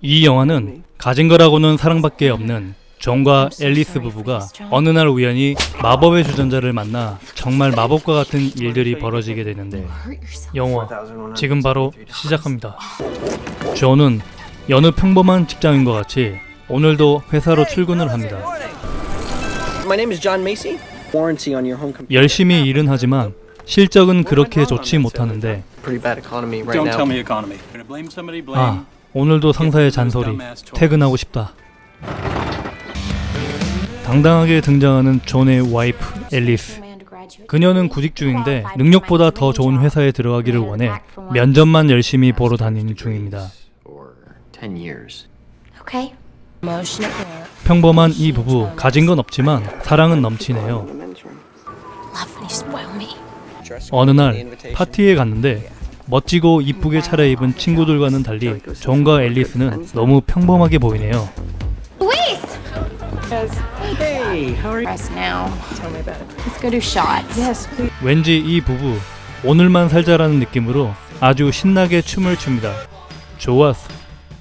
이 영화는 가진 거라고는 사랑밖에 없는 존과 앨리스 부부가 어느 날 우연히 마법의 주전자를 만나 정말 마법과 같은 일들이 벌어지게 되는데 영화 지금 바로 시작합니다. 존은 여느 평범한 직장인과 같이 오늘도 회사로 출근을 합니다. My name is John Macy. Warranty on your home computer. 열심히 일은 하지만 실적은 그렇게 좋지 못하는데 Pretty bad economy right Don't now. tell me economy. Gonna blame somebody, blame. 오늘도 상사의 잔소리, 퇴근하고 싶다. 당당하게 등장하는 존의 와이프 앨리스. 그녀는 구직 중인데 능력보다 더 좋은 회사에 들어가기를 원해 면접만 열심히 보러 다니는 중입니다. For 10 years. Okay. 평범한 이 부부, 가진 건 없지만 사랑은 넘치네요. Love when you spoil me. 어느 날 파티에 갔는데 멋지고 이쁘게 차려입은 친구들과는 달리 존과 앨리스는 너무 평범하게 보이네요. Luis! Hey, how are you? Rest now. Tell me about it. Let's go do shots. Yes. 왠지 이 부부 오늘만 살자라는 느낌으로 아주 신나게 춤을 춥니다. 좋았어.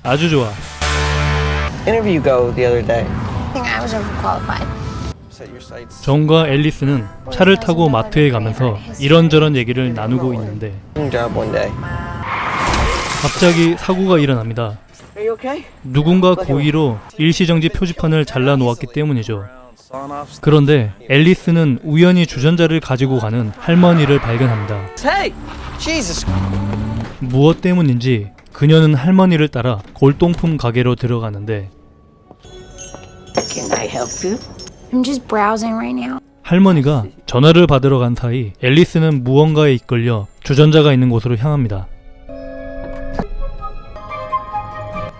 아주 좋아. Interview go the other day. I think I was overqualified. Set your sights. 존과 앨리스는 차를 타고 마트에 가면서 이런저런 얘기를 나누고 있는데 Job one day. 갑자기 사고가 일어납니다. Are you okay? 누군가 고의로 일시정지 표지판을 잘라 놓았기 때문이죠. 그런데 앨리스는 우연히 주전자를 가지고 가는 할머니를 발견합니다. Hey, Jesus. 무엇 때문인지 그녀는 할머니를 따라 골동품 가게로 들어가는데 Can I help you? I'm just browsing right now. 할머니가 전화를 받으러 간 사이 앨리스는 무언가에 이끌려 주전자가 있는 곳으로 향합니다.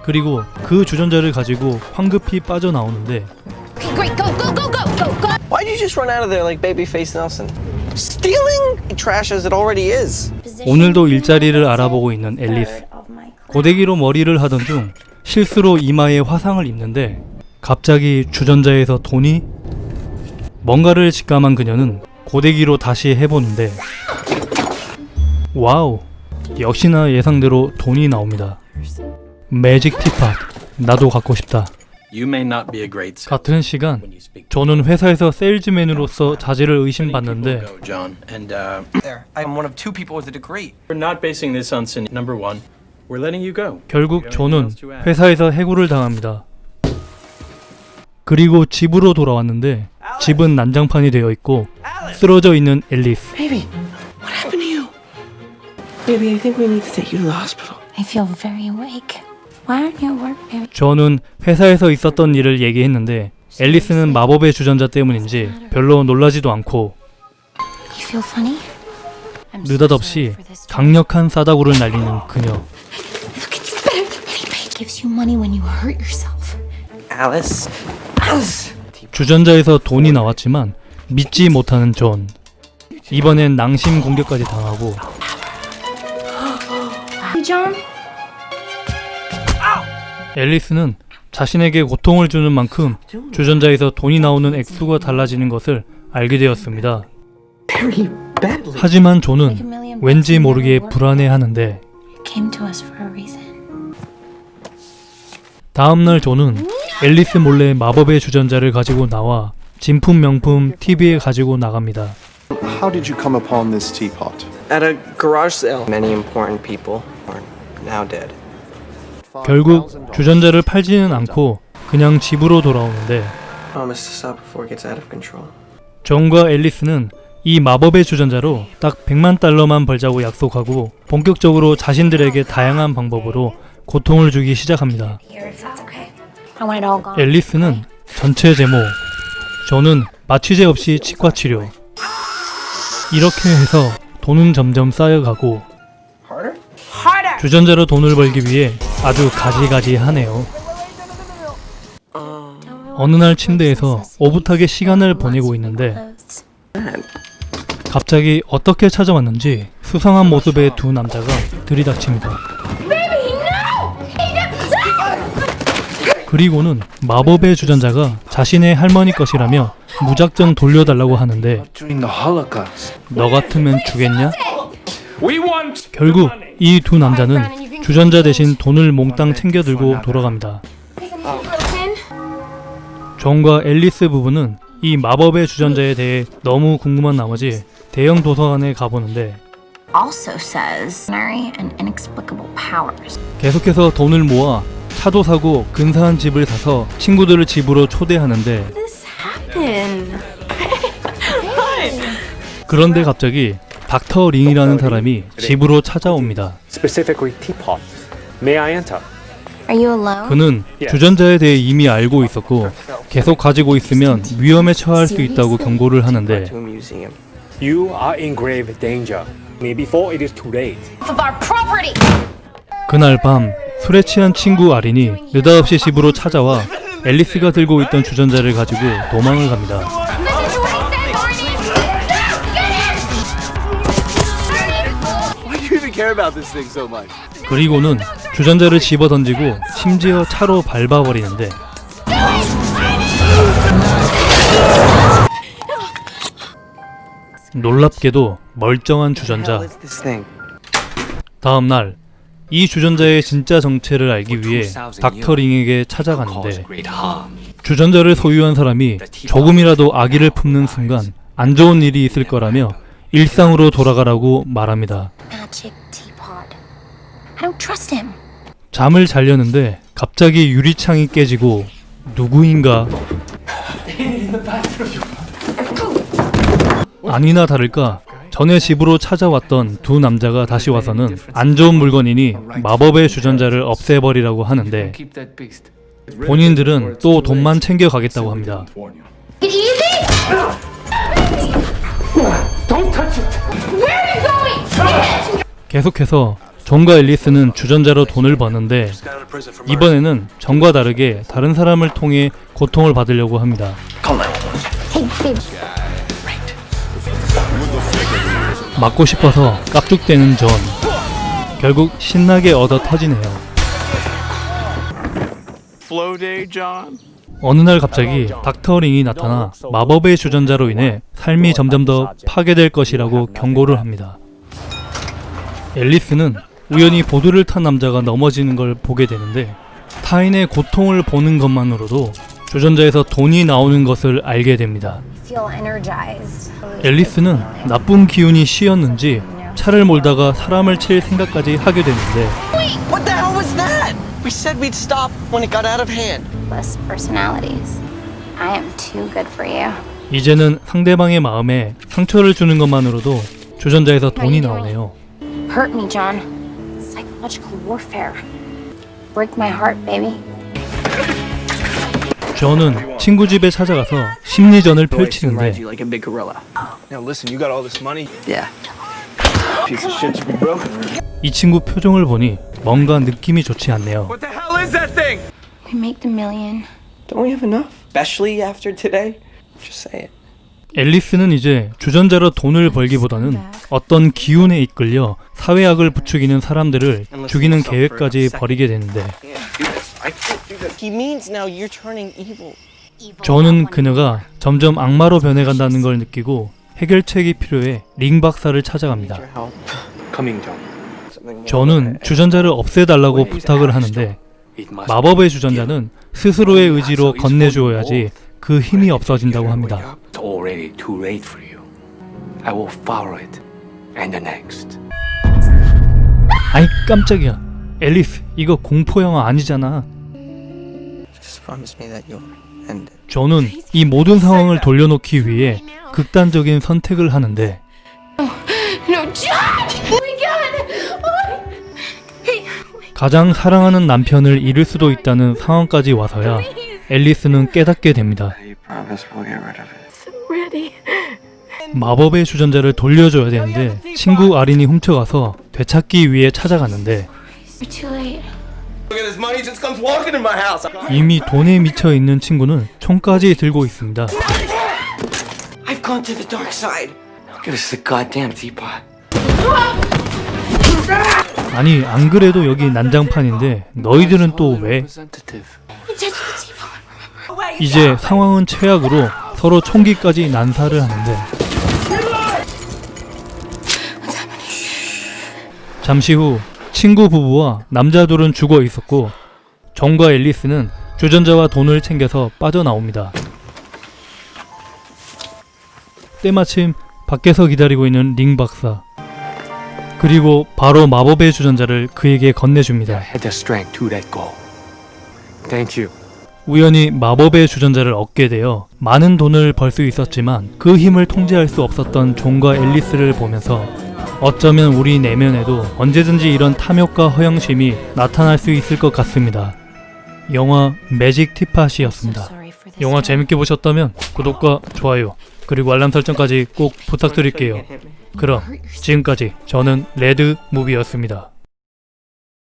그리고 그 주전자를 가지고 황급히 빠져나오는데 Okay, great. Go, go, go, go, go, go. Why'd you just run out of there like Babyface Nelson? Stealing trash as it already is. 오늘도 일자리를 알아보고 있는 앨리스. 고데기로 머리를 하던 중 실수로 이마에 화상을 입는데 갑자기 주전자에서 돈이 뭔가를 직감한 그녀는 고데기로 다시 해보는데 와우, 역시나 예상대로 돈이 나옵니다. 매직 티팟, 나도 갖고 싶다. You may not be a great salesman 같은 시간 when you speak. 저는 회사에서 세일즈맨으로서 자질을 Many 의심받는데 people go, John, and There, I'm one of two people with a degree. we're not basing this on sin. Number one, we're letting you go. 결국 저는 회사에서 해고를 당합니다. 그리고 집으로 돌아왔는데 집은 난장판이 되어 있고 쓰러져 있는 앨리스. Baby, what happened to you? Baby, I think we need to take you to the hospital. I feel very awake. Why aren't you at work, baby? 저는 회사에서 있었던 일을 얘기했는데 앨리스는 마법의 주전자 때문인지 별로 놀라지도 않고 You feel funny? I'm so 느닷없이 sorry for this. 강력한 싸다구를 날리는 그녀. Look, it's better. Anybody gives you money when you hurt yourself. Alice. Alice. 주전자에서 돈이 나왔지만 믿지 못하는 존. 이번엔 낭심 공격까지 당하고 Hey, John. 앨리스는 자신에게 고통을 주는 만큼 주전자에서 돈이 나오는 액수가 달라지는 것을 알게 되었습니다. Very badly. 하지만 존은 왠지 모르게 불안해하는데 You came to us for a reason. 다음날 존은 앨리스 몰래 마법의 주전자를 가지고 나와 진품 명품 TV에 가지고 나갑니다. How did you come upon this teapot? At a garage sale. Many important people are now dead. 결국 주전자를 팔지는 않고 그냥 집으로 돌아오는데 Promise to stop before it gets out of control. 존과 앨리스는 이 마법의 주전자로 딱 100만 달러만 벌자고 약속하고 본격적으로 자신들에게 다양한 방법으로 고통을 주기 시작합니다. Here, if that's okay. I want it all gone. 앨리스는 전체 제목, 존은 마취제 없이 치과 치료. 이렇게 해서 돈은 점점 쌓여가고 Harder? 주전자로 돈을 벌기 위해 아주 가지가지하네요. 어느 날 침대에서 오붓하게 시간을 보내고 있는데 갑자기 어떻게 찾아왔는지 수상한 모습의 두 남자가 들이닥칩니다. 그리고는 마법의 주전자가 자신의 할머니 것이라며 무작정 돌려달라고 하는데 During the Holocaust. 너 같으면 주겠냐? We want 결국 이 두 남자는 주전자 대신 돈을 몽땅 챙겨 들고 돌아갑니다. 존과 앨리스 부부는 이 마법의 주전자에 대해 너무 궁금한 나머지 대형 도서관에 가보는데 Also says extraordinary and inexplicable powers. 계속해서 돈을 모아 차도 사고 근사한 집을 사서 친구들을 집으로 초대하는데 This happened. 그런데 갑자기 닥터 링이라는 사람이 집으로 찾아옵니다. Specifically teapot. May I enter? Are you alone? 그는 주전자에 대해 이미 알고 있었고 계속 가지고 있으면 위험에 처할 수 있다고 경고를 하는데 To a museum. You are in grave danger. Before it is too late. Of our property. 그날 밤 술에 취한 친구 아린이 느닷없이 집으로 찾아와 앨리스가 들고 있던 주전자를 가지고 도망을 갑니다. Listen to what he says, Arnie. Why do you even care about this thing so much? 그리고는 주전자를 집어 던지고 심지어 차로 밟아버리는데 놀랍게도 멀쩡한 주전자. What is this thing? 다음 날 이 주전자의 진짜 정체를 알기 위해 닥터 링에게 찾아가는데 주전자를 소유한 사람이 조금이라도 악의를 품는 순간 안 좋은 일이 있을 거라며 일상으로 돌아가라고 말합니다. Magic teapot. I don't trust him. 잠을 자려는데 갑자기 유리창이 깨지고 누구인가? 아니나 다를까 전에 집으로 찾아왔던 두 남자가 다시 와서는 안 좋은 물건이니 마법의 주전자를 없애버리라고 하는데 본인들은 또 돈만 챙겨가겠다고 합니다. Get easy. Don't touch it. Where are you going? 계속해서 존과 앨리스는 주전자로 돈을 버는데 이번에는 전과 다르게 다른 사람을 통해 고통을 받으려고 합니다. Hey, babe. 맞고 싶어서 깝죽대는 존. 결국 신나게 얻어 터지네요. Flow day, John. 어느 날 갑자기 닥터 링이 나타나 마법의 주전자로 인해 삶이 점점 더 파괴될 것이라고 경고를 합니다. 앨리스는 우연히 보드를 탄 남자가 넘어지는 걸 보게 되는데 타인의 고통을 보는 것만으로도 주전자에서 돈이 나오는 것을 알게 됩니다. Feel energized. 앨리스는 나쁜 기운이 씌었는지 차를 몰다가 사람을 칠 생각까지 하게 되는데 What the hell was that? We said we'd stop when it got out of hand. Less personalities. I am too good for you. 이제는 상대방의 마음에 상처를 주는 것만으로도 주전자에서 돈이 나오네요. Hurt me, John. Psychological warfare. Break my heart, baby. 존은 친구 집에 찾아가서 심리전을 펼치는데 like a big gorilla. Now listen, you got all this money. Yeah. Piece of shit should be broken. 이 친구 표정을 보니 뭔가 느낌이 좋지 않네요. What the hell is that thing? We make the million. Don't we have enough? Especially after today? Just say it. 앨리스는 이제 주전자로 돈을 벌기보다는 어떤 기운에 이끌려 사회악을 부추기는 사람들을 죽이는 계획까지 벌이게 되는데 I can't do this. He means now you're turning evil. 존은 그녀가 점점 악마로 변해간다는 걸 느끼고 해결책이 필요해 링 박사를 찾아갑니다. Your help. Coming, John. Something more 존은 than 주전자를 없애달라고 부탁을 하는데 It must 마법의 주전자는 스스로의 의지로 건네주어야지 그 힘이 없어진다고 합니다. It's already too late for you. I will follow it. And the next. 아이 깜짝이야. 앨리스 이거 공포영화 아니잖아. Just promise me that you'll end it. 존은 이 모든 상황을 돌려놓기 위해 극단적인 선택을 하는데 No, John! Oh my God! Hey, 가장 사랑하는 남편을 잃을 수도 있다는 상황까지 와서야 앨리스는 깨닫게 됩니다. You promise we'll get rid of it. ready. 마법의 주전자를 돌려줘야 되는데 친구 아린이 훔쳐가서 되찾기 위해 찾아갔는데 You're too late. Look at this money just comes walking in my house. 이미 돈에 미쳐 있는 친구는 총까지 들고 있습니다. I've gone to the dark side. Give us the goddamn teapot. 아니 안 그래도 여기 난장판인데 너희들은 또 왜? Representative. You touched the teapot. 이제 상황은 최악으로 서로 총기까지 난사를 하는데 잠시 후 친구 부부와 남자 둘은 죽어 있었고 존과 앨리스는 주전자와 돈을 챙겨서 빠져나옵니다. 때마침 밖에서 기다리고 있는 링 박사, 그리고 바로 마법의 주전자를 그에게 건네줍니다. Had the strength to let go. Thank you. 우연히 마법의 주전자를 얻게 되어 많은 돈을 벌 수 있었지만 그 힘을 통제할 수 없었던 존과 앨리스를 보면서 어쩌면 우리 내면에도 언제든지 이런 탐욕과 허영심이 나타날 수 있을 것 같습니다. 영화 매직 티팟이었습니다. 영화 재밌게 보셨다면 구독과 좋아요 그리고 알람 설정까지 꼭 부탁드릴게요. 그럼 지금까지 저는 레드 무비였습니다.